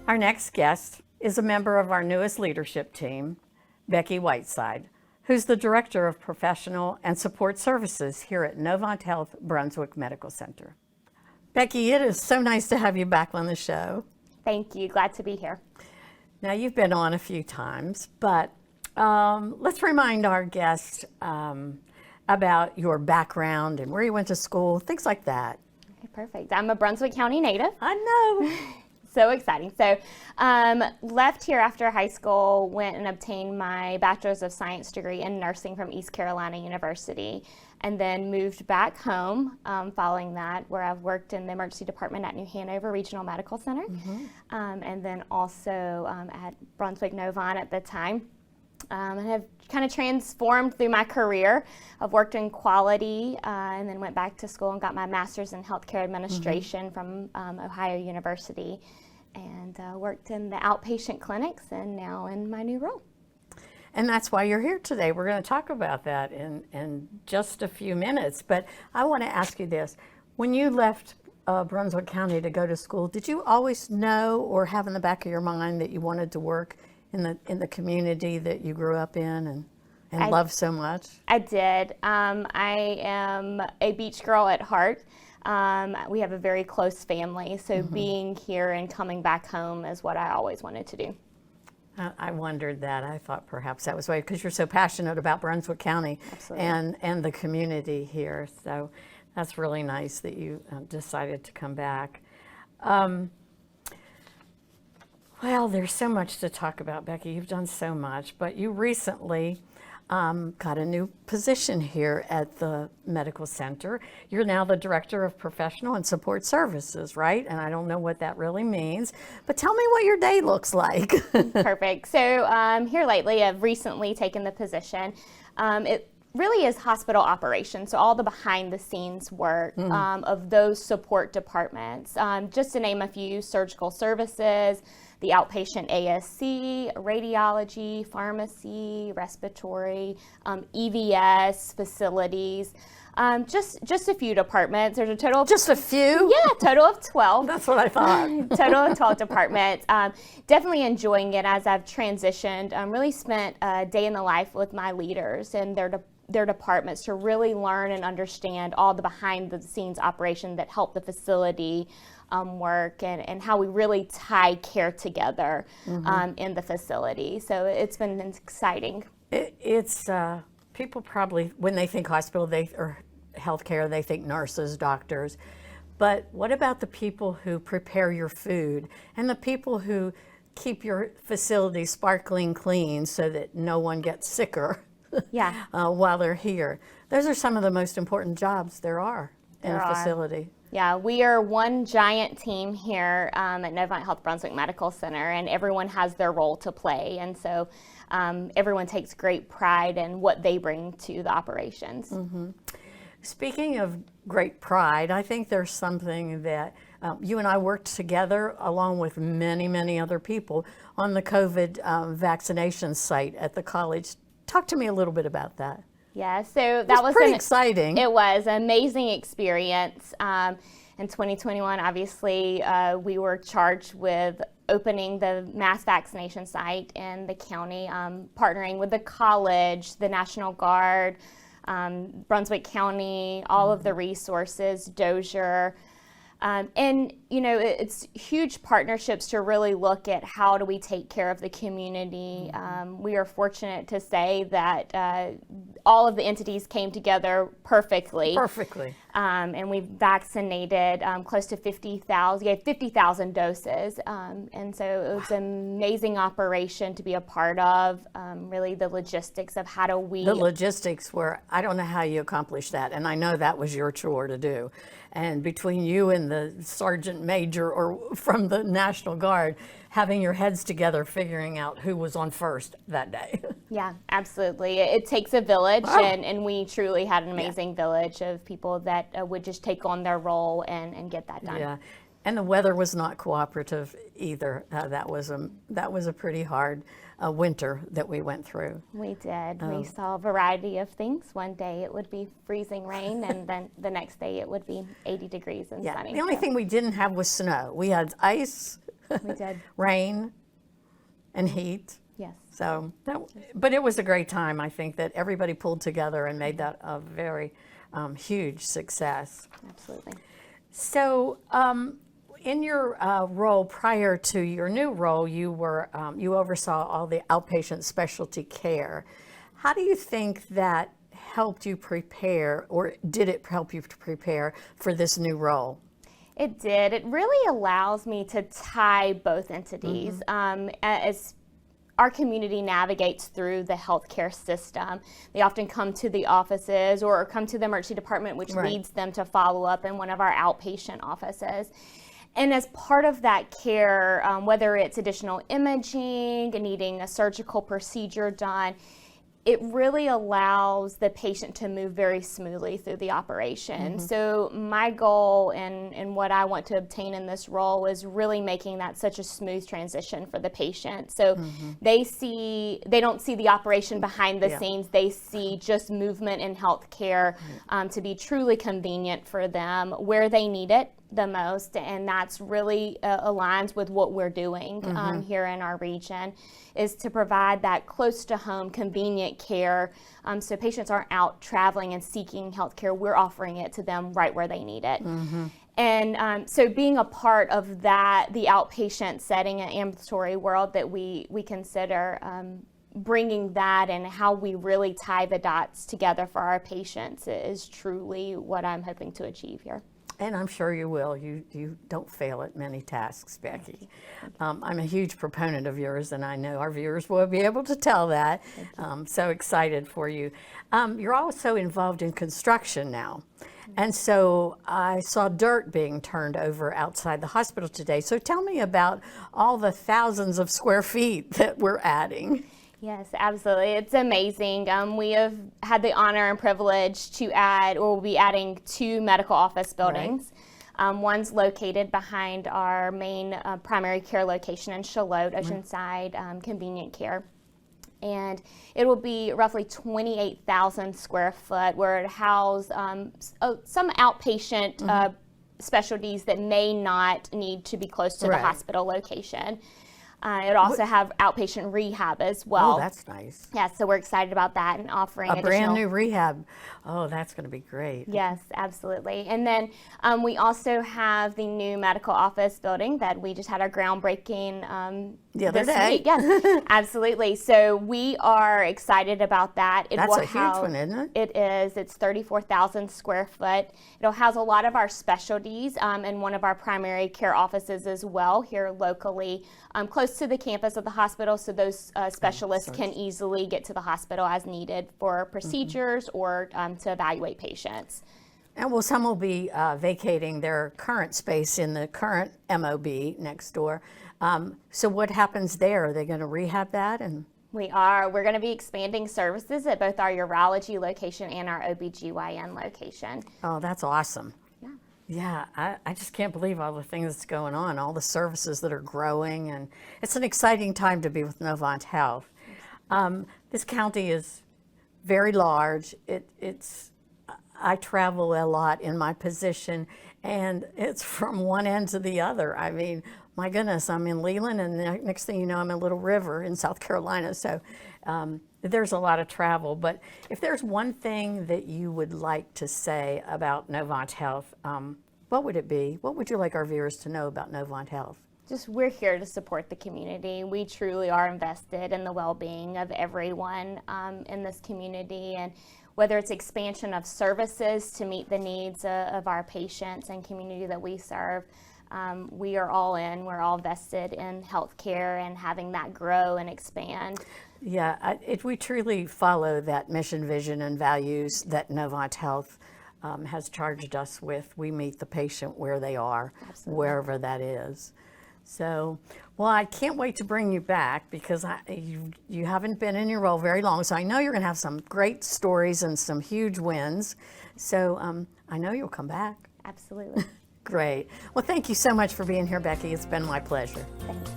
Our next guest is a member of our newest leadership team, Becky Whiteside, who's the Director of Professional and Support Services here at Novant Health Brunswick Medical Center. Becky, it is so nice to have you back on the show. Thank you. Glad to be here. Now, you've been on a few times, but let's remind our guests about your background and where you went to school, things like that. Okay, perfect. I'm a Brunswick County native. I know. So exciting. So left here after high school, went and obtained my Bachelor's of Science degree in nursing from East Carolina University, and then moved back home following that, where I've worked in the emergency department at New Hanover Regional Medical Center, and then also at Brunswick Novant at the time. And have kind of transformed through my career. I've worked in quality and then went back to school and got my master's in healthcare administration from Ohio University, and worked in the outpatient clinics, and now in my new role. And that's why you're here today. We're going to talk about that in just a few minutes. But I want to ask you this. When you left Brunswick County to go to school, did you always know or have in the back of your mind that you wanted to work in the community that you grew up in and love so much? I did. I am a beach girl at heart. We have a very close family, so being here and coming back home is what I always wanted to do. I wondered that. I thought perhaps that was why, because you're so passionate about Brunswick County and the community here. So that's really nice that you decided to come back. Well, there's so much to talk about, Becky. You've done so much, but you recently got a new position here at the medical center. You're now the Director of Professional and Support Services, right? And I don't know what that really means, but tell me what your day looks like. Perfect. So here lately, I've recently taken the position. It really is hospital operations, so all the behind the scenes work of those support departments. Just to name a few: surgical services, the outpatient ASC, radiology, pharmacy, respiratory, EVS, facilities, just a few departments. There's a total of... Just a few? Yeah, total of 12. That's what I thought. Total of 12 departments. Definitely enjoying it as I've transitioned. Really spent a day in the life with my leaders and their departments to really learn and understand all the behind the scenes operation that help the facility work, and how we really tie care together in the facility. So it's been exciting. It's people probably, when they think hospital or healthcare, they think nurses, doctors. But what about the people who prepare your food and the people who keep your facility sparkling clean so that no one gets sicker while they're here? Those are some of the most important jobs there are in a facility. Yeah, we are one giant team here at Novant Health Brunswick Medical Center, and everyone has their role to play. And so everyone takes great pride in what they bring to the operations. Speaking of great pride, I think there's something that you and I worked together along with many, many other people on the COVID vaccination site at the college. Talk to me a little bit about that. Yeah, so that was pretty exciting. It was an amazing experience. In 2021, obviously, we were charged with opening the mass vaccination site in the county, partnering with the college, the National Guard, Brunswick County, all of the resources, Dozier. And, you know, it's huge partnerships to really look at how do we take care of the community. We are fortunate to say that all of the entities came together perfectly. And we vaccinated close to 50,000 doses. And so it was an amazing operation to be a part of, really the logistics of how do we... The logistics were, I don't know how you accomplished that, and I know that was your chore to do. And between you and the sergeant major or from the National Guard, having your heads together, figuring out who was on first that day. Yeah, absolutely. It takes a village, and we truly had an amazing village of people that would just take on their role and get that done. Yeah, and the weather was not cooperative either. That was a pretty hard winter that we went through. We did. We saw a variety of things. One day it would be freezing rain, and then the next day it would be 80 degrees and sunny. The only thing we didn't have was snow. We had ice, We did. Rain and heat. Yes. So, but it was a great time. I think that everybody pulled together and made that a very huge success. Absolutely. So, in your role prior to your new role, you oversaw all the outpatient specialty care. How do you think that helped you prepare, or did it help you to prepare for this new role? It did. It really allows me to tie both entities. As our community navigates through the healthcare system, they often come to the offices or come to the emergency department, which leads them to follow up in one of our outpatient offices. And as part of that care, whether it's additional imaging, needing a surgical procedure done, it really allows the patient to move very smoothly through the operation. So my goal and what I want to obtain in this role is really making that such a smooth transition for the patient. So they don't see the operation behind the scenes. They see just movement in healthcare to be truly convenient for them where they need it the most, and that's really aligns with what we're doing here in our region, is to provide that close to home convenient care, so patients aren't out traveling and seeking health care. We're offering it to them right where they need it. And so being a part of that, the outpatient setting and ambulatory world that we consider, bringing that and how we really tie the dots together for our patients is truly what I'm hoping to achieve here. And I'm sure you will. You don't fail at many tasks, Becky. I'm a huge proponent of yours, and I know our viewers will be able to tell that. So excited for you. You're also involved in construction now. And so I saw dirt being turned over outside the hospital today. So tell me about all the thousands of square feet that we're adding. Yes, absolutely. It's amazing. We have had the honor and privilege to add, or we'll be adding 2 medical office buildings. One's located behind our main primary care location in Charlotte, Oceanside Convenient Care. And it will be roughly 28,000 square foot, where it houses some outpatient specialties that may not need to be close to the hospital location. It'll also have outpatient rehab as well. Oh, that's nice. Yeah, so we're excited about that and offering a brand new rehab. Oh, that's going to be great. Yes, absolutely. And then we also have the new medical office building that we just had our groundbreaking the other this day. week. Yes, absolutely. So we are excited about that. That's a huge one, isn't it? It is. It's 34,000 square foot. It'll house a lot of our specialties in one of our primary care offices as well here locally, close to the campus of the hospital, so those specialists can easily get to the hospital as needed for procedures or to evaluate patients. And well, some will be vacating their current space in the current MOB next door. So what happens there? Are they going to rehab that? And we are. We're going to be expanding services at both our urology location and our OBGYN location. Oh, that's awesome. Yeah, I just can't believe all the things that's going on, all the services that are growing, and it's an exciting time to be with Novant Health. This county is very large. I travel a lot in my position, and it's from one end to the other. I mean, my goodness, I'm in Leland, and the next thing you know, I'm in Little River in South Carolina. So there's a lot of travel. But if there's one thing that you would like to say about Novant Health, what would it be? What would you like our viewers to know about Novant Health? Just we're here to support the community. We truly are invested in the well-being of everyone in this community, and whether it's expansion of services to meet the needs of our patients and community that we serve, we are all in. We're all vested in healthcare and having that grow and expand. Yeah, we truly follow that mission, vision, and values that Novant Health has charged us with. We meet the patient where they are, wherever that is. So, well, I can't wait to bring you back because you haven't been in your role very long, so I know you're going to have some great stories and some huge wins. So I know you'll come back. Absolutely. Great. Well, thank you so much for being here, Becky. It's been my pleasure. Thank you.